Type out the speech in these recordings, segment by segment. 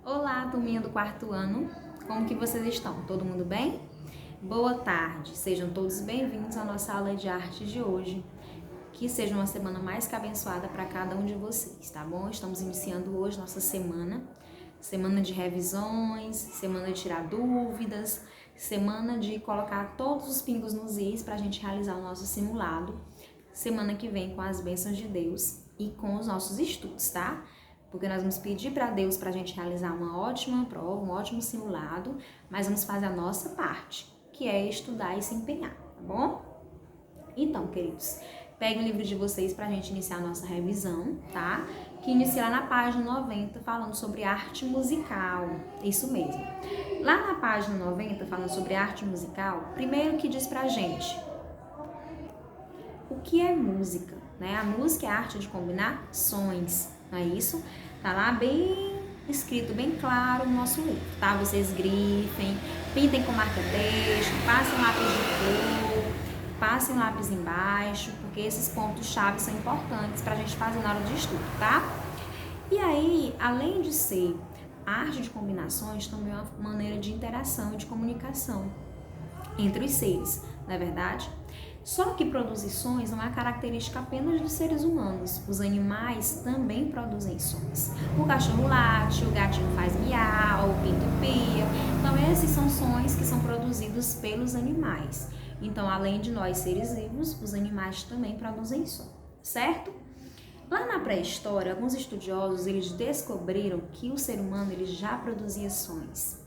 Olá, turminha do quarto ano, como que vocês estão? Todo mundo bem? Boa tarde, sejam todos bem-vindos à nossa aula de arte de hoje. Que seja uma semana mais que abençoada para cada um de vocês, tá bom? Estamos iniciando hoje nossa semana de revisões, semana de tirar dúvidas, semana de colocar todos os pingos nos is para a gente realizar o nosso simulado. Semana que vem com as bênçãos de Deus e com os nossos estudos, tá? Porque nós vamos pedir para Deus para a gente realizar uma ótima prova, um ótimo simulado, mas vamos fazer a nossa parte, que é estudar e se empenhar, tá bom? Então, queridos, peguem o livro de vocês para a gente iniciar a nossa revisão, tá? Que inicia lá na página 90, falando sobre arte musical, isso mesmo. Lá na página 90, falando sobre arte musical, primeiro que diz pra gente o que é música, né? A música é a arte de combinar sons, não é isso? Tá lá bem escrito, bem claro no nosso livro, tá? Vocês grifem, pintem com marca-texto, passem lápis de cor, passem lápis embaixo, porque esses pontos-chave são importantes pra gente fazer na hora de estudo, tá? E aí, além de ser arte de combinações, também é uma maneira de interação e de comunicação entre os seres, não é verdade? Só que produzir sons não é característica apenas dos seres humanos. Os animais também produzem sons. O cachorro late, o gatinho faz miau, o pinto pia. Então esses são sons que são produzidos pelos animais. Então, além de nós seres vivos, os animais também produzem som, certo? Lá na pré-história, alguns estudiosos eles descobriram que o ser humano ele já produzia sons.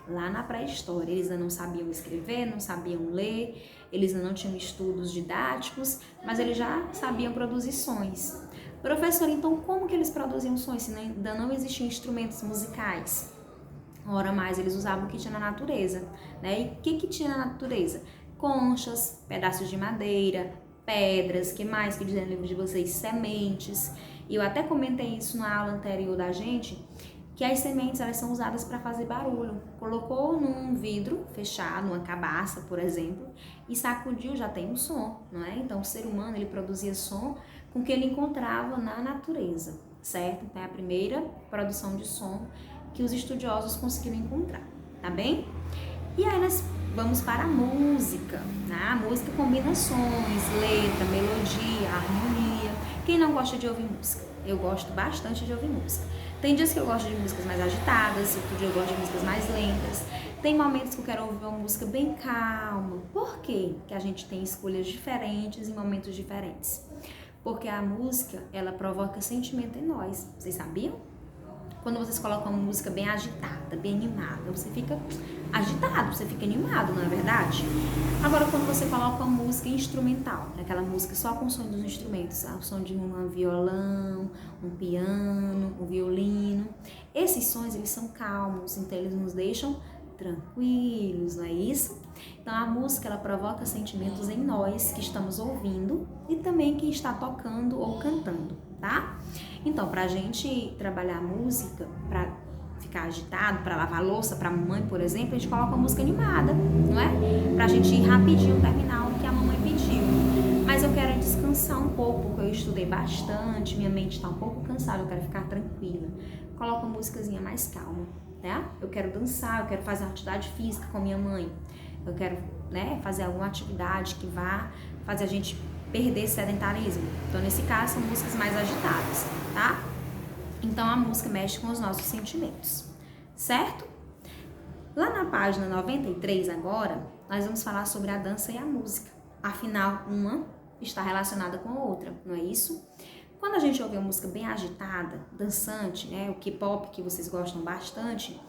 Lá na pré-história, eles ainda não sabiam escrever, não sabiam ler, eles ainda não tinham estudos didáticos, mas eles já sabiam produzir sons. Professor, então como que eles produziam sons se ainda não existiam instrumentos musicais? Ora mais, eles usavam o que tinha na natureza, né? E o que tinha na natureza? Conchas, pedaços de madeira, pedras, que mais que dizem no livro de vocês? Sementes. E eu até comentei isso na aula anterior da gente, que as sementes elas são usadas para fazer barulho. Colocou num vidro fechado, numa cabaça, por exemplo, e sacudiu, já tem um som, não é? Então o ser humano ele produzia som com o que ele encontrava na natureza, certo? Então é a primeira produção de som que os estudiosos conseguiram encontrar, tá bem? E aí nós vamos para a música, né? A música combina sons, letra, melodia, harmonia. Quem não gosta de ouvir música? Eu gosto bastante de ouvir música. Tem dias que eu gosto de músicas mais agitadas, outro dia eu gosto de músicas mais lentas. Tem momentos que eu quero ouvir uma música bem calma. Por quê? Que a gente tem escolhas diferentes em momentos diferentes. Porque a música, ela provoca sentimento em nós. Vocês sabiam? Quando vocês colocam uma música bem agitada, bem animada, você fica agitado, você fica animado, não é verdade? Agora, quando você coloca uma música instrumental, aquela música só com o som dos instrumentos, o som de um violão, um piano, um violino, esses sons, eles são calmos, então eles nos deixam tranquilos, não é isso? Então a música, ela provoca sentimentos em nós que estamos ouvindo e também quem está tocando ou cantando, tá? Então, pra gente trabalhar a música, pra ficar agitado, pra lavar louça pra mamãe, por exemplo, a gente coloca uma música animada, não é? Pra gente ir rapidinho terminar o que a mamãe pediu. Mas eu quero descansar um pouco, porque eu estudei bastante, minha mente tá um pouco cansada, eu quero ficar tranquila. Coloca uma músicazinha mais calma, tá? Eu quero dançar, eu quero fazer uma atividade física com a minha mãe. Eu quero, né, fazer alguma atividade que vá fazer a gente perder esse sedentarismo. Então, nesse caso, são músicas mais agitadas, tá? Então, a música mexe com os nossos sentimentos, certo? Lá na página 93, agora, nós vamos falar sobre a dança e a música. Afinal, uma está relacionada com a outra, não é isso? Quando a gente ouve uma música bem agitada, dançante, né, o K-pop que vocês gostam bastante,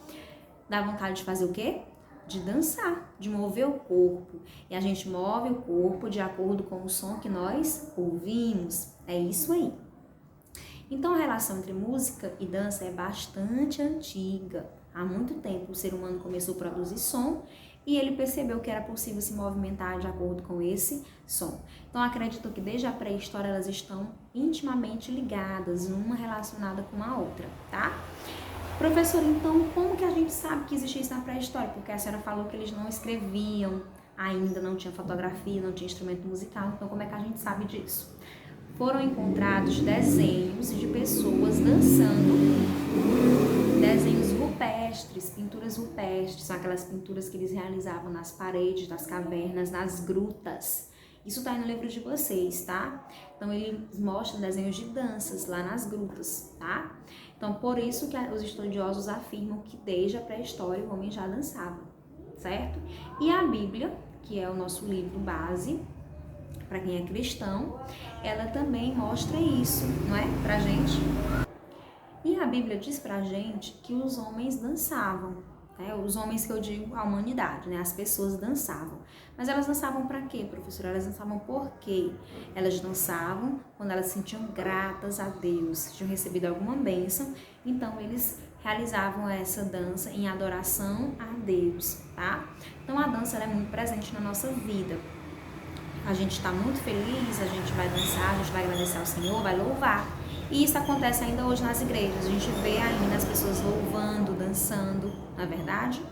dá vontade de fazer o quê? De dançar, de mover o corpo. E a gente move o corpo de acordo com o som que nós ouvimos. É isso aí. Então, a relação entre música e dança é bastante antiga. Há muito tempo o ser humano começou a produzir som e ele percebeu que era possível se movimentar de acordo com esse som. Então, acredito que desde a pré-história elas estão intimamente ligadas, uma relacionada com a outra, tá? Professor, então como que a gente sabe que existia isso na pré-história? Porque a senhora falou que eles não escreviam ainda, não tinha fotografia, não tinha instrumento musical, então como é que a gente sabe disso? Foram encontrados desenhos de pessoas dançando, desenhos rupestres rupestres, são aquelas pinturas que eles realizavam nas paredes das cavernas, nas grutas. Isso está aí no livro de vocês, tá? Então, ele mostra desenhos de danças lá nas grutas, tá? Então, por isso que os estudiosos afirmam que desde a pré-história o homem já dançava, certo? E a Bíblia, que é o nosso livro base, para quem é cristão, ela também mostra isso, não é? Pra gente. E a Bíblia diz pra gente que os homens dançavam, né? Os homens que eu digo, a humanidade, né? As pessoas dançavam. Mas elas dançavam para quê, professora? Elas dançavam por quê? Elas dançavam quando elas se sentiam gratas a Deus, tinham recebido alguma bênção, então eles realizavam essa dança em adoração a Deus, tá? Então a dança ela é muito presente na nossa vida. A gente está muito feliz, a gente vai dançar, a gente vai agradecer ao Senhor, vai louvar. E isso acontece ainda hoje nas igrejas. A gente vê ainda as pessoas louvando, dançando, não é verdade?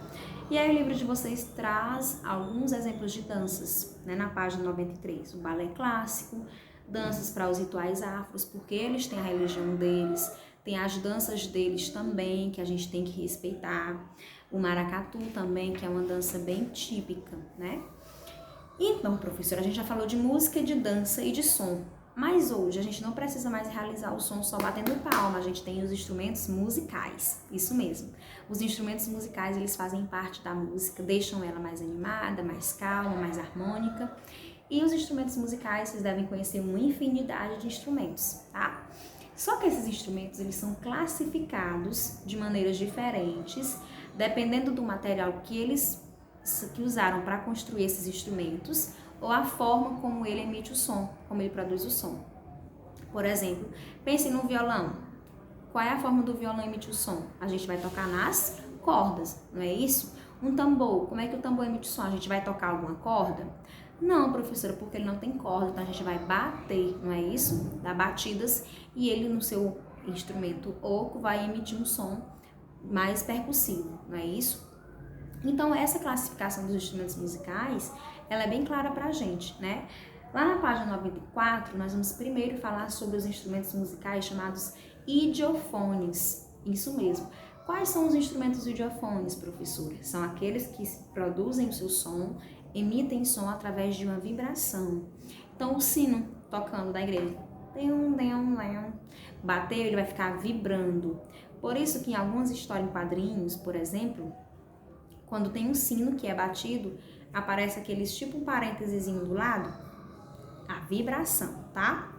E aí o livro de vocês traz alguns exemplos de danças, né, na página 93. O balé clássico, danças para os rituais afros, porque eles têm a religião deles, tem as danças deles também, que a gente tem que respeitar. O maracatu também, que é uma dança bem típica, né? Então, professora, a gente já falou de música, de dança e de som. Mas hoje a gente não precisa mais realizar o som só batendo palma, a gente tem os instrumentos musicais, isso mesmo. Os instrumentos musicais, eles fazem parte da música, deixam ela mais animada, mais calma, mais harmônica. E os instrumentos musicais, vocês devem conhecer uma infinidade de instrumentos, tá? Só que esses instrumentos, eles são classificados de maneiras diferentes, dependendo do material que usaram para construir esses instrumentos, ou a forma como ele emite o som, como ele produz o som. Por exemplo, pense no violão. Qual é a forma do violão emitir o som? A gente vai tocar nas cordas, não é isso? Um tambor, como é que o tambor emite o som? A gente vai tocar alguma corda? Não, professora, porque ele não tem corda, então a gente vai bater, não é isso? Dá batidas e ele no seu instrumento oco vai emitir um som mais percussivo, não é isso? Então, essa classificação dos instrumentos musicais, ela é bem clara pra gente, né? Lá na página 94, nós vamos primeiro falar sobre os instrumentos musicais chamados idiofones. Isso mesmo. Quais são os instrumentos idiofones, professora? São aqueles que produzem o seu som, emitem som através de uma vibração. Então, o sino tocando da igreja, bateu, ele vai ficar vibrando. Por isso que em algumas histórias em quadrinhos, por exemplo, quando tem um sino que é batido, aparece aqueles tipo um parênteses do lado, a vibração, tá?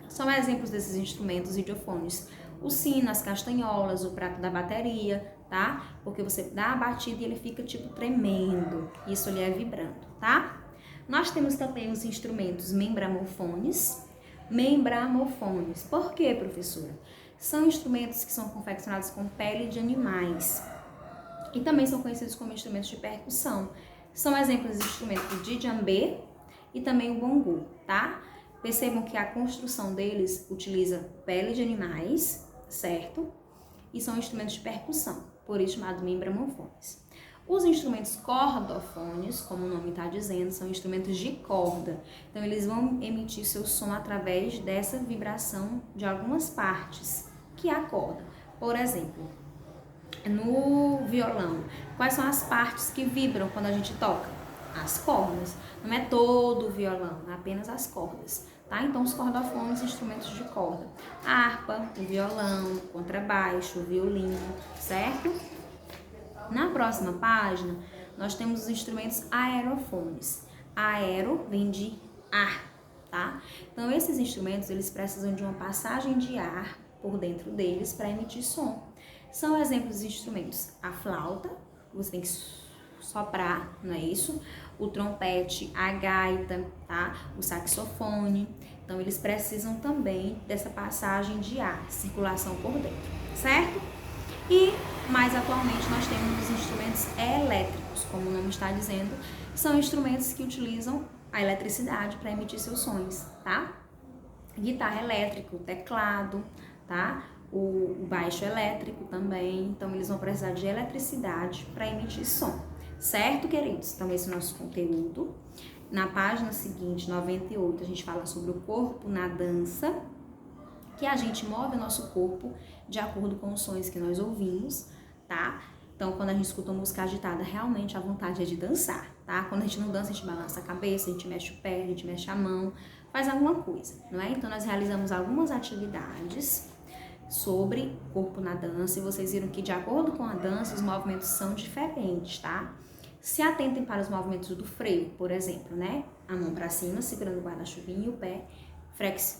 São exemplos desses instrumentos idiofones. O sino, as castanholas, o prato da bateria, tá? Porque você dá a batida e ele fica tipo tremendo. Isso ali é vibrando, tá? Nós temos também os instrumentos membramofones. Membramofones. Por quê, professora? São instrumentos que são confeccionados com pele de animais. E também são conhecidos como instrumentos de percussão. São exemplos de instrumentos de djembe e também o bongo, tá? Percebam que a construção deles utiliza pele de animais, certo? E são instrumentos de percussão, por isso chamado membramofones. Os instrumentos cordofones, como o nome está dizendo, são instrumentos de corda. Então, eles vão emitir seu som através dessa vibração de algumas partes, que é a corda. Por exemplo, no violão, quais são as partes que vibram quando a gente toca? As cordas. Não é todo o violão, é apenas as cordas, tá? Então, os cordofones, instrumentos de corda. A harpa, o violão, o contrabaixo, o violino, certo? Na próxima página, nós temos os instrumentos aerofones. Aero vem de ar, tá? Então, esses instrumentos, eles precisam de uma passagem de ar por dentro deles para emitir som. São exemplos de instrumentos. A flauta, você tem que soprar, não é isso? O trompete, a gaita, tá? O saxofone. Então, eles precisam também dessa passagem de ar, circulação por dentro, certo? E, mais atualmente, nós temos os instrumentos elétricos, como o nome está dizendo, são instrumentos que utilizam a eletricidade para emitir seus sons, tá? Guitarra elétrica, o teclado, tá? O baixo elétrico também, então eles vão precisar de eletricidade para emitir som, certo, queridos? Então esse é o nosso conteúdo. Na página seguinte, 98, a gente fala sobre o corpo na dança, que a gente move o nosso corpo de acordo com os sons que nós ouvimos, tá? Então, quando a gente escuta uma música agitada, realmente a vontade é de dançar, tá? Quando a gente não dança, a gente balança a cabeça, a gente mexe o pé, a gente mexe a mão, faz alguma coisa, não é? Então, nós realizamos algumas atividades sobre corpo na dança e vocês viram que, de acordo com a dança, os movimentos são diferentes, tá? Se atentem para os movimentos do freio, por exemplo, né? A mão para cima, segurando o guarda-chuvinho e o pé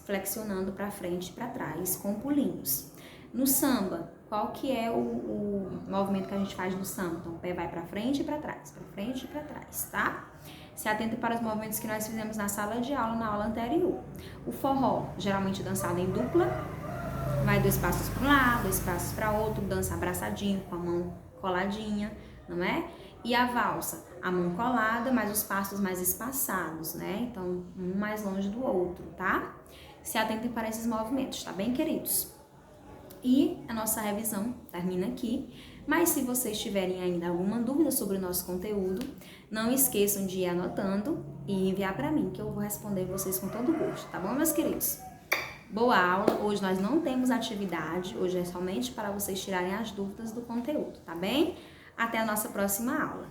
flexionando para frente e para trás, com pulinhos. No samba, qual que é o movimento que a gente faz no samba? Então, o pé vai para frente e para frente e para trás, tá? Se atentem para os movimentos que nós fizemos na sala de aula, na aula anterior. O forró, geralmente dançado em dupla, vai 2 passos para um lado, 2 passos para outro, dança abraçadinho, com a mão coladinha, não é? E a valsa, a mão colada, mas os passos mais espaçados, né? Então, um mais longe do outro, tá? Se atentem para esses movimentos, tá bem, queridos? E a nossa revisão termina aqui, mas se vocês tiverem ainda alguma dúvida sobre o nosso conteúdo, não esqueçam de ir anotando e enviar para mim, que eu vou responder vocês com todo gosto, tá bom, meus queridos? Boa aula, hoje nós não temos atividade, hoje é somente para vocês tirarem as dúvidas do conteúdo, tá bem? Até a nossa próxima aula.